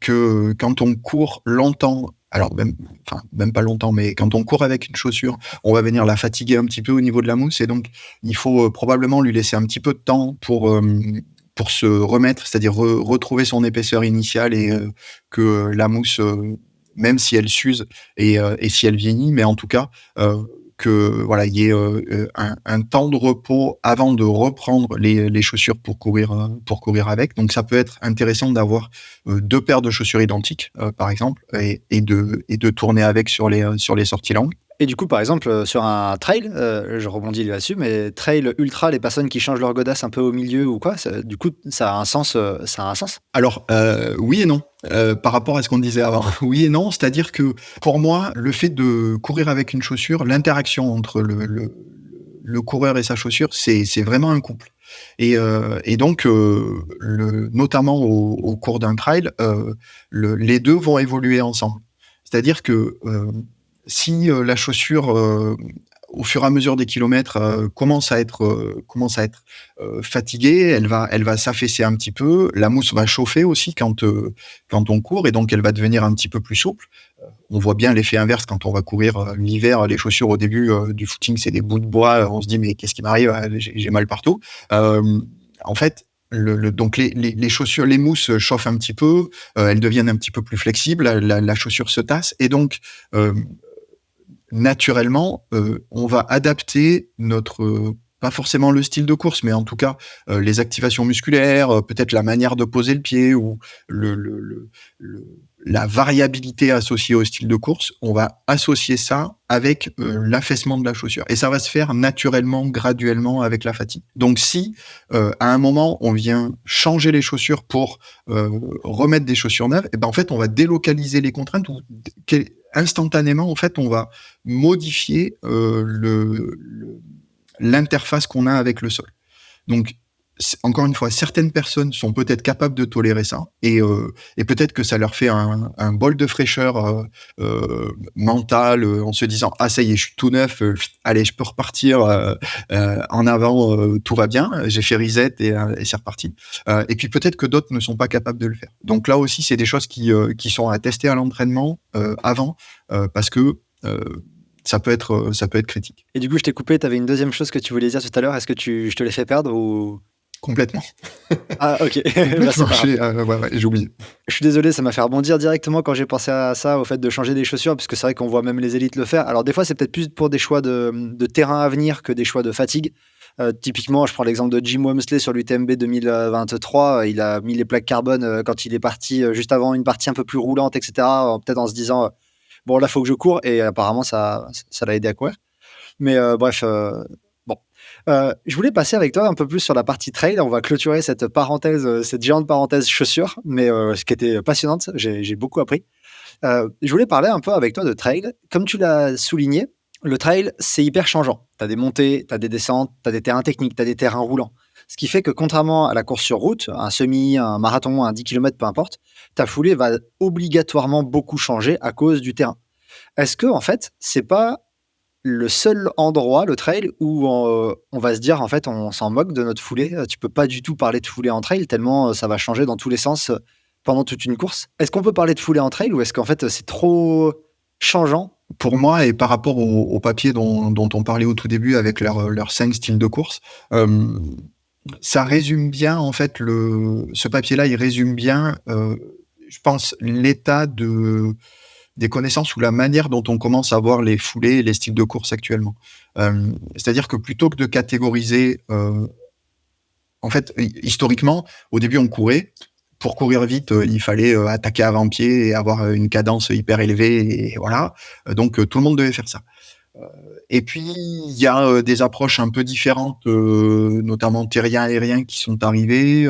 que quand on court longtemps, alors même pas longtemps, mais quand on court avec une chaussure, on va venir la fatiguer un petit peu au niveau de la mousse, et donc il faut probablement lui laisser un petit peu de temps pour se remettre, c'est-à-dire retrouver son épaisseur initiale et que la mousse, même si elle s'use et si elle vieillit, mais en tout cas que voilà, il y ait un temps de repos avant de reprendre les chaussures pour courir avec. Donc ça peut être intéressant d'avoir 2 paires de chaussures identiques, par exemple, et de tourner avec sur les sorties longues. Et du coup, par exemple, sur un trail, je rebondis là-dessus, mais trail ultra, les personnes qui changent leur godasse un peu au milieu ou quoi, ça du coup, ça a un sens, ça a un sens? Alors, oui et non, par rapport à ce qu'on disait avant. Oui et non, c'est-à-dire que pour moi, le fait de courir avec une chaussure, l'interaction entre le coureur et sa chaussure, c'est vraiment un couple et donc notamment au cours d'un trail, les 2 vont évoluer ensemble. C'est-à-dire que, si, la chaussure, au fur et à mesure des kilomètres, commence à être fatiguée, elle va s'affaisser un petit peu. La mousse va chauffer aussi quand on court et donc elle va devenir un petit peu plus souple. On voit bien l'effet inverse quand on va courir, l'hiver, les chaussures au début, du footing, c'est des bouts de bois, on se dit: «Mais qu'est-ce qui m'arrive? J'ai mal partout». En fait, donc les chaussures, les mousses chauffent un petit peu, elles deviennent un petit peu plus flexibles, la chaussure se tasse et donc, naturellement, on va adapter notre, pas forcément le style de course, mais en tout cas, les activations musculaires, peut-être la manière de poser le pied ou le la variabilité associée au style de course. On va associer ça avec, l'affaissement de la chaussure et ça va se faire naturellement, graduellement avec la fatigue. Donc si, à un moment, on vient changer les chaussures pour, remettre des chaussures neuves et ben, en fait, on va délocaliser les contraintes ou instantanément, en fait, on va modifier l'interface qu'on a avec le sol. Donc, encore une fois, certaines personnes sont peut-être capables de tolérer ça et peut-être que ça leur fait un bol de fraîcheur mentale en se disant ah ça y est, je suis tout neuf, allez, je peux repartir en avant, tout va bien, j'ai fait reset et c'est reparti. Et puis peut-être que d'autres ne sont pas capables de le faire. Donc là aussi, c'est des choses qui sont à tester à l'entraînement avant parce que ça peut être critique. Et du coup, je t'ai coupé, tu avais une deuxième chose que tu voulais dire tout à l'heure. Est-ce que je te l'ai fait perdre ou? Complètement. Ah OK, bah, c'est Complètement, pas grave. j'ai oublié. Je suis désolé, ça m'a fait rebondir directement quand j'ai pensé à ça, au fait de changer des chaussures, parce que c'est vrai qu'on voit même les élites le faire. Alors des fois, c'est peut-être plus pour des choix de terrain à venir que des choix de fatigue. Typiquement, je prends l'exemple de Jim Wamsley sur l'UTMB 2023, il a mis les plaques carbone, quand il est parti, juste avant une partie un peu plus roulante et cetera, peut-être en se disant, «Bon là, faut que je cours» et apparemment ça l'a aidé à courir. Mais bref, bon. Je voulais passer avec toi un peu plus sur la partie trail. On va clôturer cette parenthèse, cette géante parenthèse chaussures, mais ce qui était passionnante. J'ai beaucoup appris. Je voulais parler un peu avec toi de trail. Comme tu l'as souligné, le trail, c'est hyper changeant. Tu as des montées, tu as des descentes, tu as des terrains techniques, tu as des terrains roulants. Ce qui fait que contrairement à la course sur route, un semi, un marathon, un 10 kilomètres, peu importe, ta foulée va obligatoirement beaucoup changer à cause du terrain. Est-ce que en fait, c'est pas le seul endroit, le trail, où on va se dire: «En fait, on s'en moque de notre foulée», tu peux pas du tout parler de foulée en trail tellement, ça va changer dans tous les sens, pendant toute une course. Est-ce qu'on peut parler de foulée en trail ou est-ce qu'en fait, c'est trop changeant? Pour moi et par rapport au papier dont on parlait au tout début avec leurs 5 styles de course, hem, ça résume bien en fait ce papier-là, il résume bien, je pense l'état des connaissances ou la manière dont on commence à voir les foulées et les styles de course actuellement. C'est-à-dire que plutôt que de catégoriser, en fait, historiquement, au début, on courait. Pour courir vite, il fallait, attaquer avant-pied et avoir, une cadence hyper élevée et voilà. Donc, tout le monde devait faire ça. Et puis, il y a, des approches un peu différentes, notamment terrien-aérien qui sont arrivées.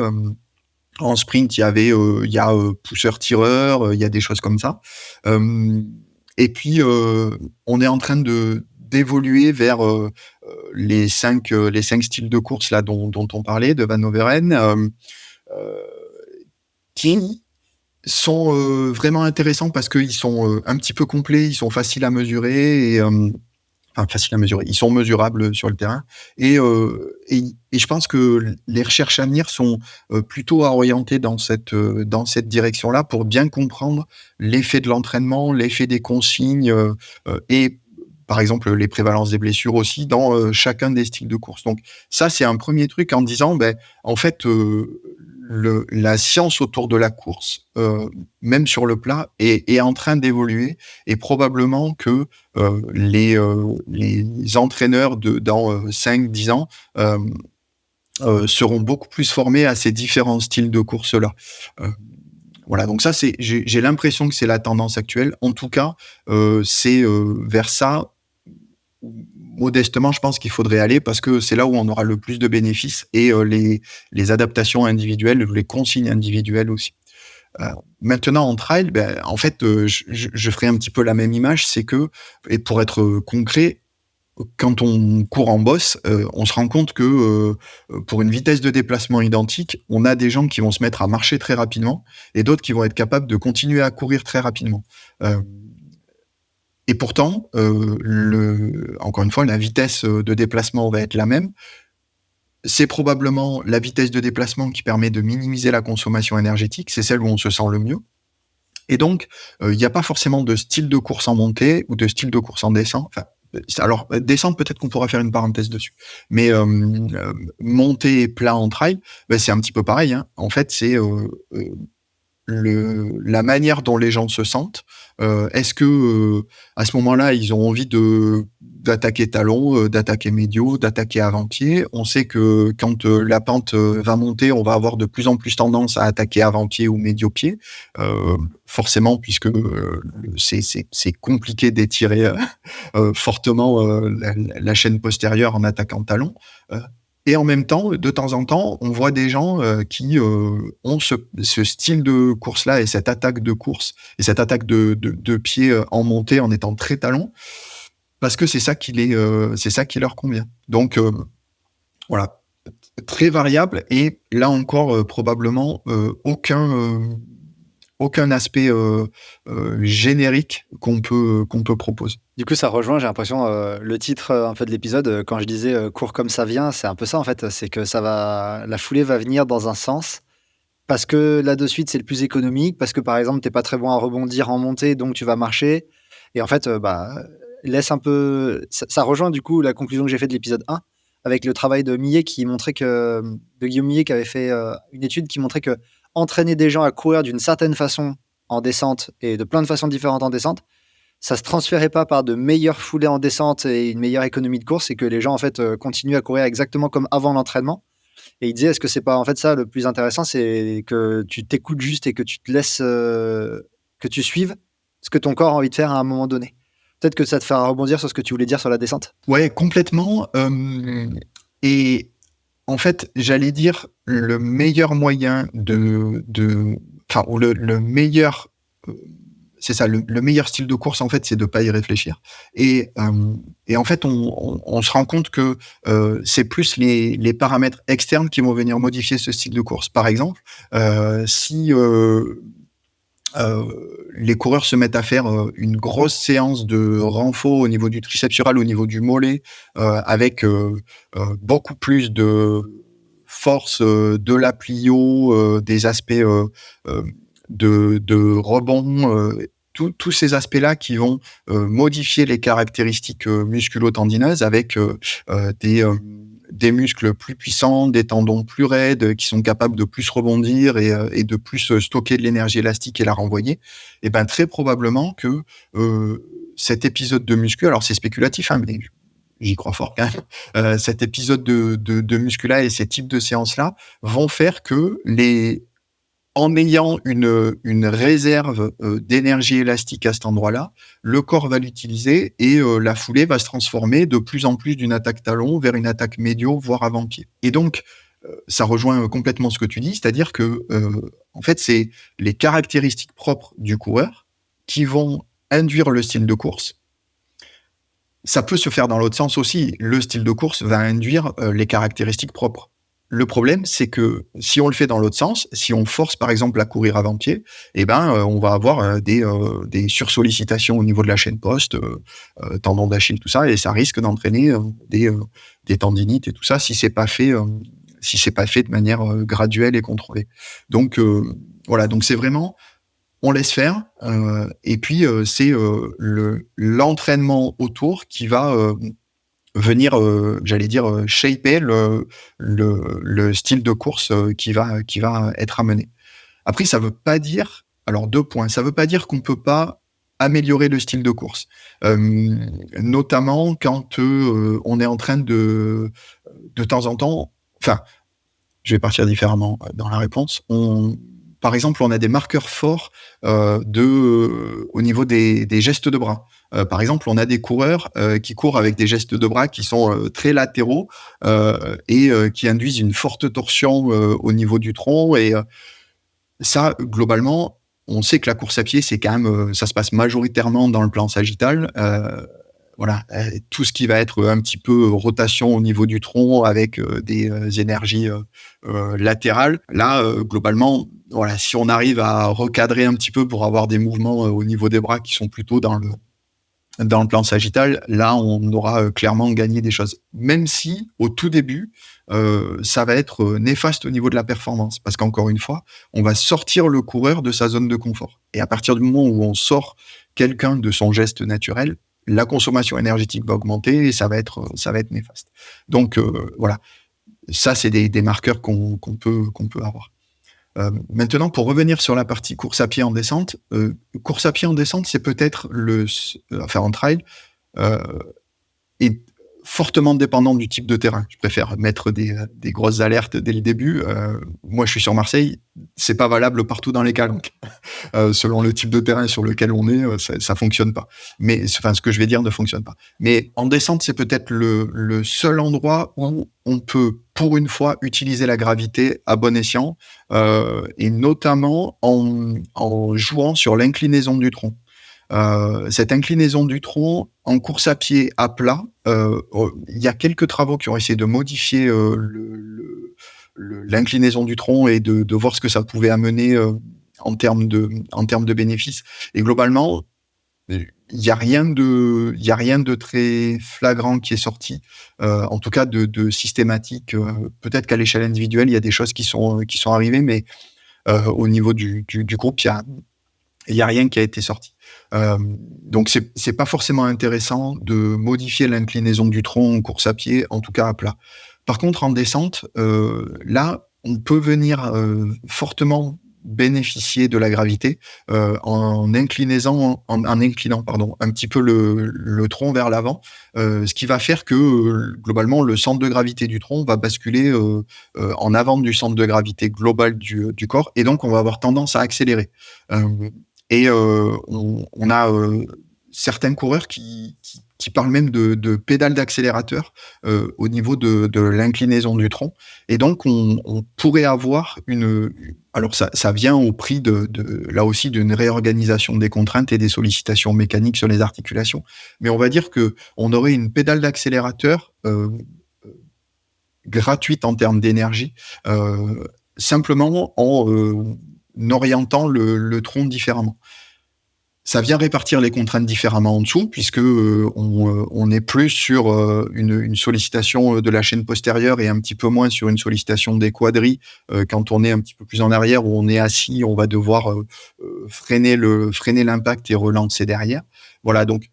En sprint, il y a, pousseur-tireur, il y a des choses comme ça. Hem Et puis, on est en train d'évoluer vers, les 5 styles de course là dont on parlait, de Van Overen, heu, qui sont, vraiment intéressants parce qu'ils sont, un petit peu complets, ils sont faciles à mesurer et enfin faciles à mesurer, ils sont mesurables, sur le terrain et je pense que les recherches à venir sont, plutôt à orienter dans cette direction-là pour bien comprendre l'effet de l'entraînement, l'effet des consignes, et par exemple, les prévalences des blessures aussi dans, chacun des styles de course. Donc ça, c'est un premier truc en disant, beh, en fait, la science autour de la course, même sur le plat, est en train d'évoluer et probablement que, les entraîneurs dans, 5-10 ans, seront beaucoup plus formés à ces différents styles de course-là. Heu, voilà, donc ça, j'ai l'impression que c'est la tendance actuelle. En tout cas, c'est, vers ça modestement, je pense qu'il faudrait aller parce que c'est là où on aura le plus de bénéfices et les adaptations individuelles, les consignes individuelles aussi. Maintenant en trail, en fait, je ferai un petit peu la même image, c'est que, et pour être concret, quand on court en bosse, on se rend compte que pour une vitesse de déplacement identique, on a des gens qui vont se mettre à marcher très rapidement et d'autres qui vont être capables de continuer à courir très rapidement. Et pourtant, encore une fois, la vitesse de déplacement va être la même. C'est probablement la vitesse de déplacement qui permet de minimiser la consommation énergétique. C'est celle où on se sent le mieux. Et donc, il n'y a pas forcément de style de course en montée ou de style de course en descente. Enfin, alors, descente, peut-être qu'on pourra faire une parenthèse dessus. Mais montée et plat en trail, c'est un petit peu pareil. Hein. En fait, c'est la manière dont les gens se sentent. Est-ce que à ce moment-là, ils ont envie d'attaquer talon, d'attaquer médio, d'attaquer avant-pied? On sait que quand la pente va monter, on va avoir de plus en plus tendance à attaquer avant-pied ou médio-pied, forcément, puisque c'est compliqué d'étirer fortement la chaîne postérieure en attaquant talon. Et en même temps, de temps en temps, on voit des gens qui ont ce style de course-là et cette attaque de course et cette attaque de pied en montée en étant très talon, parce que c'est ça qui leur convient. Donc voilà, très variable et là encore probablement aucun aspect générique qu'on peut proposer. Du coup, ça rejoint, j'ai l'impression, le titre, un peu de l'épisode, quand je disais, «Cours comme ça vient», c'est un peu ça, en fait. C'est que la foulée va venir dans un sens, parce que là, de suite, c'est le plus économique, parce que, par exemple, tu es pas très bon à rebondir en montée, donc tu vas marcher et en fait, laisse un peu ça rejoint, du coup, la conclusion que j'ai faite de l'épisode 1, avec le travail de Millet qui montrait que, de Guillaume Millet qui avait fait, une étude qui montrait que entraîner des gens à courir d'une certaine façon en descente et de plein de façons différentes en descente, ça se transférait pas par de meilleures foulées en descente et une meilleure économie de course et que les gens, en fait, continuent à courir exactement comme avant l'entraînement et il disait: «Est-ce que c'est pas, en fait, ça le plus intéressant, c'est que tu t'écoutes juste et que tu te laisses, que tu suives ce que ton corps a envie de faire à un moment donné». Peut-être que ça te fera rebondir sur ce que tu voulais dire sur la descente? Ouais, complètement. Et en fait, j'allais dire le meilleur moyen enfin, ou le meilleur, c'est ça, le meilleur style de course, en fait, c'est de pas y réfléchir. Et en fait, on se rend compte que c'est plus les paramètres externes qui vont venir modifier ce style de course. Par exemple, si les coureurs se mettent à faire une grosse séance de renfort au niveau du triceps sural, au niveau du mollet, avec beaucoup plus de force de la plio, des aspects de rebond, tous ces aspects-là qui vont modifier les caractéristiques musculo-tendineuses avec des muscles plus puissants, des tendons plus raides, qui sont capables de plus rebondir et de plus stocker de l'énergie élastique et la renvoyer, et ben très probablement que cet épisode de muscu, alors c'est spéculatif, hein, mais j'y crois fort quand même, cet épisode de muscu-là et ces types de séances-là vont faire que en ayant une réserve d'énergie élastique à cet endroit-là, le corps va l'utiliser et la foulée va se transformer de plus en plus d'une attaque talon vers une attaque médio, voire avant-pied. Et donc, ça rejoint complètement ce que tu dis, c'est-à-dire que en fait, c'est les caractéristiques propres du coureur qui vont induire le style de course. Ça peut se faire dans l'autre sens aussi. Le style de course va induire les caractéristiques propres. Le problème, c'est que si on le fait dans l'autre sens, si on force par exemple à courir avant-pied, eh ben, on va avoir des sursollicitations au niveau de la chaîne poste, tendons d'Achille, tout ça, et ça risque d'entraîner des tendinites et tout ça si c'est pas fait de manière graduelle et contrôlée. Donc voilà, donc c'est vraiment on laisse faire, et puis c'est l'entraînement autour qui va venir, j'allais dire, shaper le style de course qui va être amené. Après, ça veut pas dire, alors 2 points, ça veut pas dire qu'on peut pas améliorer le style de course. Notamment quand on est en train de temps en temps, enfin, je vais partir différemment dans la réponse. par exemple, on a des marqueurs forts au niveau des gestes de bras. Par exemple, on a des coureurs qui courent avec des gestes de bras qui sont très latéraux et qui induisent une forte torsion au niveau du tronc. Et ça, globalement, on sait que la course à pied, c'est quand même, ça se passe majoritairement dans le plan sagittal. Voilà, tout ce qui va être un petit peu rotation au niveau du tronc avec des énergies latérales. Là, globalement, voilà, si on arrive à recadrer un petit peu pour avoir des mouvements au niveau des bras qui sont plutôt dans le plan sagittal, là, on aura clairement gagné des choses. Même si, au tout début, ça va être néfaste au niveau de la performance. Parce qu'encore une fois, on va sortir le coureur de sa zone de confort. Et à partir du moment où on sort quelqu'un de son geste naturel, la consommation énergétique va augmenter et ça va être néfaste. Donc, voilà. Ça, c'est des marqueurs qu'on peut avoir. Maintenant, pour revenir sur la partie course à pied en descente, c'est peut-être en trail, euh, est fortement dépendant du type de terrain. Je préfère mettre des grosses alertes dès le début. Moi, je suis sur Marseille, c'est pas valable partout dans les calanques. Selon le type de terrain sur lequel on est, ça fonctionne pas. Mais enfin, ce que je vais dire ne fonctionne pas. Mais en descente, c'est peut-être le seul endroit où on peut, pour une fois, utiliser la gravité à bon escient, et notamment en jouant sur l'inclinaison du tronc. Cette inclinaison du tronc en course à pied à plat, il y a quelques travaux qui ont essayé de modifier l'inclinaison du tronc et de voir ce que ça pouvait amener en termes de bénéfices. Et globalement, il y a rien de très flagrant qui est sorti, en tout cas de systématique. Peut-être qu'à l'échelle individuelle, il y a des choses qui sont arrivées, mais au niveau du groupe, il y a rien qui a été sorti. Donc c'est pas forcément intéressant de modifier l'inclinaison du tronc en course à pied, en tout cas à plat. Par contre, en descente, là, on peut venir fortement bénéficier de la gravité en inclinant un petit peu le tronc vers l'avant, ce qui va faire que globalement le centre de gravité du tronc va basculer en avant du centre de gravité global du corps, et donc on va avoir tendance à accélérer. Et on a certains coureurs qui parlent même de pédale d'accélérateur au niveau de l'inclinaison du tronc. Et donc, on pourrait avoir alors ça vient au prix là aussi d'une réorganisation des contraintes et des sollicitations mécaniques sur les articulations. Mais on va dire que on aurait une pédale d'accélérateur gratuite en termes d'énergie, simplement en orientant le tronc différemment. Ça vient répartir les contraintes différemment en dessous, puisque on est plus sur une sollicitation de la chaîne postérieure et un petit peu moins sur une sollicitation des quadris. Quand on est un petit peu plus en arrière, où on est assis, on va devoir freiner l'impact et relancer derrière. Voilà, donc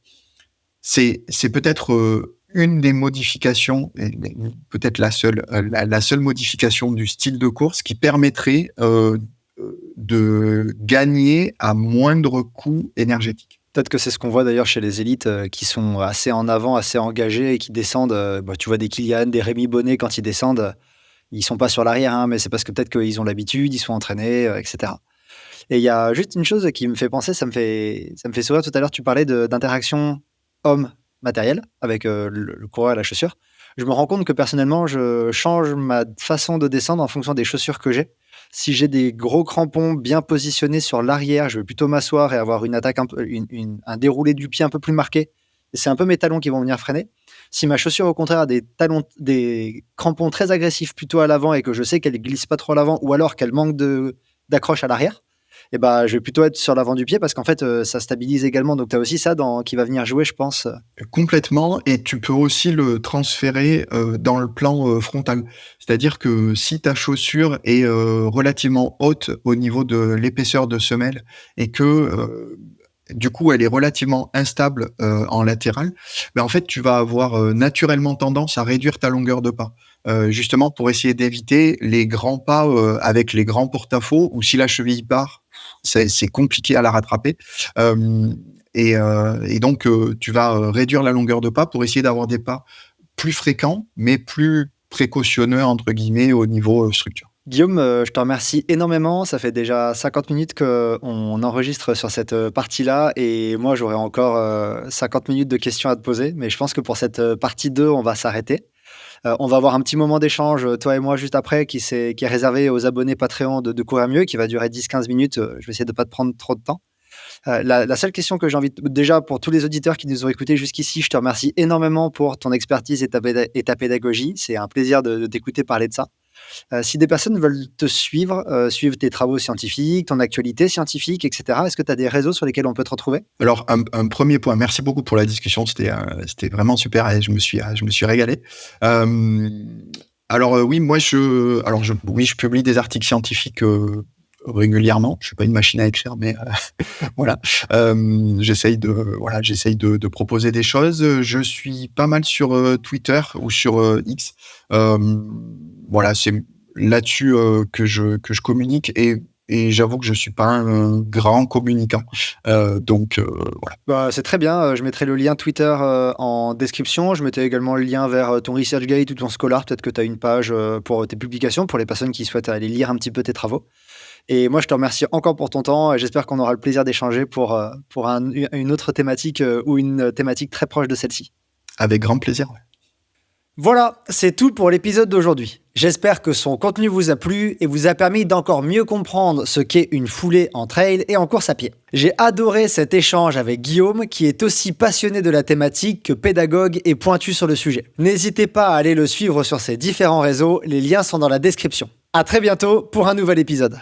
c'est peut-être une des modifications, et peut-être la seule modification du style de course qui permettrait de gagner à moindre coût énergétique. Peut-être que c'est ce qu'on voit d'ailleurs chez les élites qui sont assez en avant, assez engagés et qui descendent. Tu vois des Kylian, des Rémi Bonnet quand ils descendent, ils sont pas sur l'arrière, hein, mais c'est parce que peut-être qu'ils ont l'habitude, ils sont entraînés, etc. Et il y a juste une chose qui me fait penser, ça me fait sourire. Tout à l'heure, tu parlais d'interaction homme matériel avec le coureur et la chaussure. Je me rends compte que personnellement, je change ma façon de descendre en fonction des chaussures que j'ai. Si j'ai des gros crampons bien positionnés sur l'arrière, je vais plutôt m'asseoir et avoir une attaque un déroulé du pied un peu plus marqué. Et c'est un peu mes talons qui vont venir freiner. Si ma chaussure, au contraire, a des crampons très agressifs plutôt à l'avant et que je sais qu'elle glisse pas trop à l'avant, ou alors qu'elle manque d'accroche à l'arrière, et je vais plutôt être sur l'avant du pied parce qu'en fait, ça stabilise également. Donc, tu as aussi ça qui va venir jouer, je pense. Complètement, et tu peux aussi le transférer dans le plan frontal. C'est-à-dire que si ta chaussure est relativement haute au niveau de l'épaisseur de semelle et que du coup elle est relativement instable en latéral, en fait tu vas avoir naturellement tendance à réduire ta longueur de pas. Justement pour essayer d'éviter les grands pas avec les grands porte-à-faux, ou si la cheville part, c'est compliqué à la rattraper. Et donc, tu vas réduire la longueur de pas pour essayer d'avoir des pas plus fréquents, mais plus précautionneux, entre guillemets, au niveau structure. Guillaume, je te remercie énormément. Ça fait déjà 50 minutes qu'on enregistre sur cette, partie-là et moi j'aurais encore, 50 minutes de questions à te poser, mais je pense que pour cette, partie 2, on va s'arrêter. On va avoir un petit moment d'échange, toi et moi juste après qui est réservé aux abonnés Patreon de Courir Mieux, qui va durer 10-15 minutes, je vais essayer de pas te prendre trop de temps. La seule question que j'ai envie de déjà pour tous les auditeurs qui nous ont écoutés jusqu'ici, je te remercie énormément pour ton expertise et ta pédagogie. C'est un plaisir de t'écouter parler de ça. Si des personnes veulent te suivre, suivre tes travaux scientifiques, ton actualité scientifique et cetera, est-ce que tu as des réseaux sur lesquels on peut te retrouver? Alors un 1er point, merci beaucoup pour la discussion, c'était vraiment super et je me suis régalé. Alors, oui, moi oui, je publie des articles scientifiques, régulièrement. Je suis pas une machine à écrire, mais voilà. J'essaye de proposer des choses. Je suis pas mal sur, Twitter ou sur, X. Voilà, c'est là-dessus, que je communique et j'avoue que je suis pas un grand communicant. Donc, voilà. Bah, c'est très bien, je mettrai le lien Twitter, en description. Je mettrai également le lien vers, ton ResearchGate ou ton Scholar. Peut-être que tu as une page, pour tes publications, pour les personnes qui souhaitent aller lire un petit peu tes travaux. Et moi, je te remercie encore pour ton temps et j'espère qu'on aura le plaisir d'échanger pour une autre thématique, ou une thématique très proche de celle-ci. Avec grand plaisir, ouais. Voilà, c'est tout pour l'épisode d'aujourd'hui. J'espère que son contenu vous a plu et vous a permis d'encore mieux comprendre ce qu'est une foulée en trail et en course à pied. J'ai adoré cet échange avec Guillaume, qui est aussi passionné de la thématique que pédagogue et pointu sur le sujet. N'hésitez pas à aller le suivre sur ses différents réseaux, les liens sont dans la description. À très bientôt pour un nouvel épisode.